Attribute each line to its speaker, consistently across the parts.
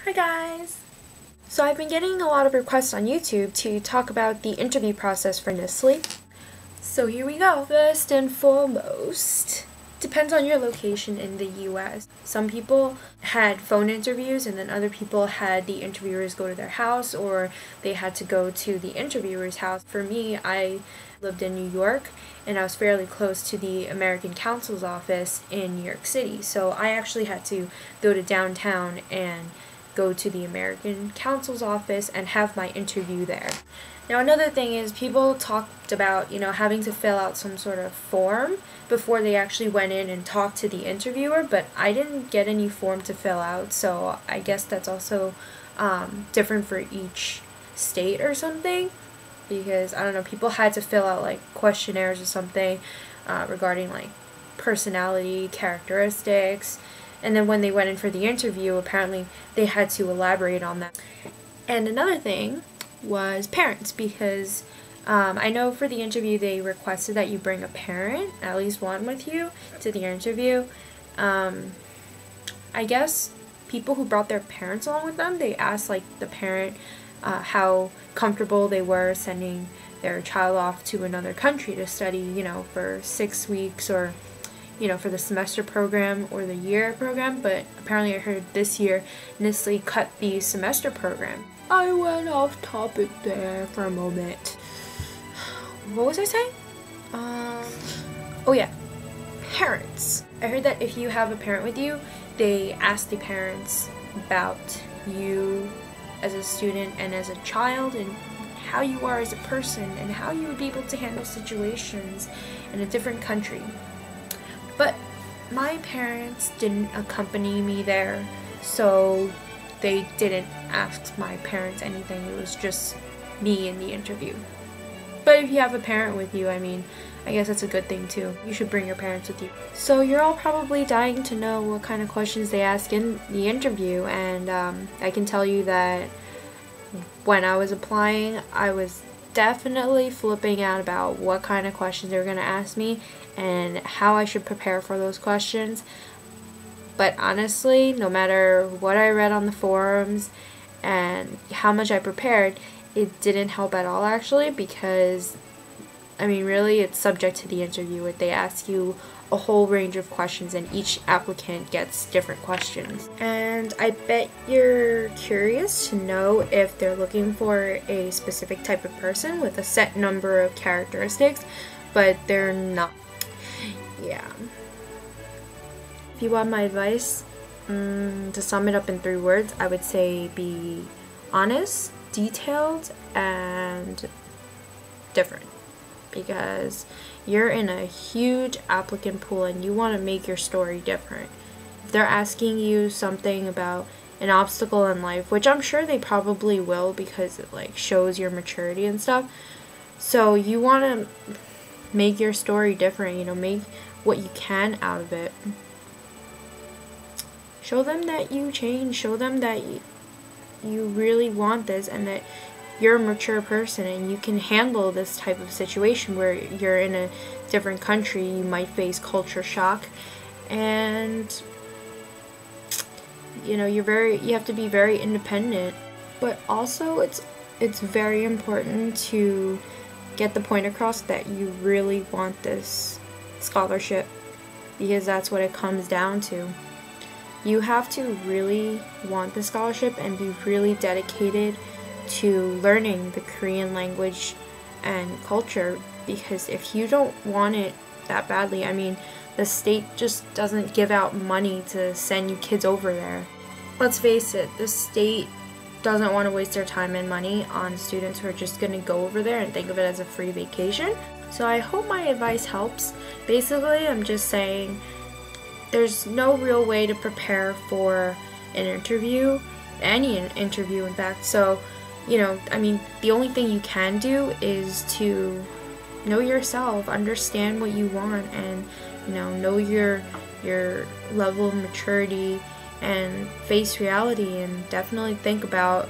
Speaker 1: Hi guys! So I've been getting a lot of requests on YouTube to talk about the interview process for NSLI. So here we go. First and foremost, depends on your location in the US. Some people had phone interviews and then other people had the interviewers go to their house or they had to go to the interviewer's house. For me, I lived in New York and I was fairly close to the American Counsel's office in New York City. So I actually had to go to downtown and go to the American Counsel's office and have my interview there. Now another thing is people talked about, having to fill out some sort of form before they actually went in and talked to the interviewer, but I didn't get any form to fill out, so I guess that's also different for each state or something, because, I don't know, people had to fill out like questionnaires or something regarding like personality, characteristics, and then when they went in for the interview, apparently they had to elaborate on that. And another thing was parents, because I know for the interview they requested that you bring a parent, at least one with you, to the interview. I guess people who brought their parents along with them, they asked like the parent how comfortable they were sending their child off to another country to study, for 6 weeks or for the semester program or the year program, but apparently I heard this year NSLI cut the semester program. I went off topic there for a moment. What was I saying? Oh yeah, parents. I heard that if you have a parent with you, they ask the parents about you as a student and as a child and how you are as a person and how you would be able to handle situations in a different country. But my parents didn't accompany me there, so they didn't ask my parents anything. It was just me in the interview. But if you have a parent with you, I guess that's a good thing too. You should bring your parents with you. So you're all probably dying to know what kind of questions they ask in the interview, and I can tell you that when I was applying, I was definitely flipping out about what kind of questions they were going to ask me and how I should prepare for those questions. But honestly, no matter what I read on the forums and how much I prepared, it didn't help at all actually, because really it's subject to the interview. They ask you a whole range of questions and each applicant gets different questions. And I bet you're curious to know if they're looking for a specific type of person with a set number of characteristics, but they're not. Yeah. If you want my advice, to sum it up in 3 words, I would say be honest, detailed, and different. Because you're in a huge applicant pool and you want to make your story different. If they're asking you something about an obstacle in life, which I'm sure they probably will because it like shows your maturity and stuff, so you want to make your story different, make what you can out of it. Show them that you changed, show them that you really want this and that you're a mature person and you can handle this type of situation where you're in a different country, you might face culture shock, and you have to be very independent. But also it's very important to get the point across that you really want this scholarship, because that's what it comes down to. You have to really want the scholarship and be really dedicated to learning the Korean language and culture, because if you don't want it that badly, the state just doesn't give out money to send you kids over there. Let's face it, the state doesn't want to waste their time and money on students who are just going to go over there and think of it as a free vacation. So I hope my advice helps. Basically, I'm just saying there's no real way to prepare for an interview, any interview in fact, so the only thing you can do is to know yourself, understand what you want, and know your level of maturity and face reality, and definitely think about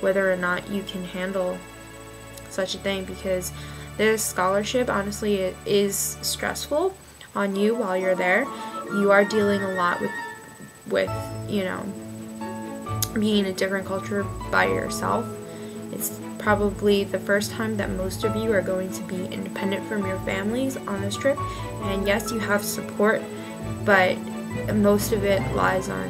Speaker 1: whether or not you can handle such a thing, because this scholarship, honestly, it is stressful on you while you're there. You are dealing a lot with being in a different culture by yourself. It's probably the first time that most of you are going to be independent from your families on this trip. And yes, you have support, but most of it lies on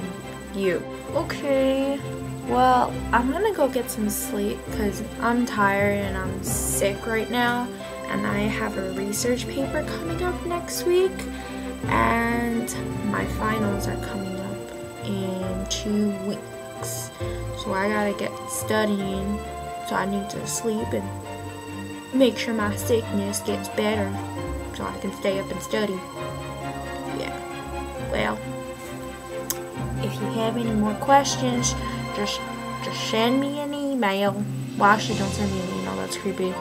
Speaker 1: you. Okay, well, I'm gonna go get some sleep because I'm tired and I'm sick right now. And I have a research paper coming up next week. And my finals are coming up in 2 weeks. So I gotta get studying. So I need to sleep and make sure my sickness gets better so I can stay up and study. Yeah. Well, if you have any more questions, just send me an email. Well, actually, don't send me an email. That's creepy.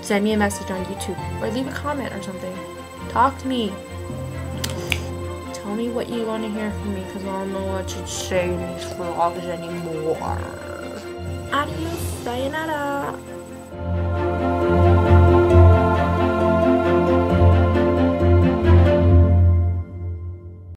Speaker 1: Send me a message on YouTube or leave a comment or something. Talk to me. Tell me what you want to hear from me because I don't know what to say in these vlogs anymore. Adios, sayonara.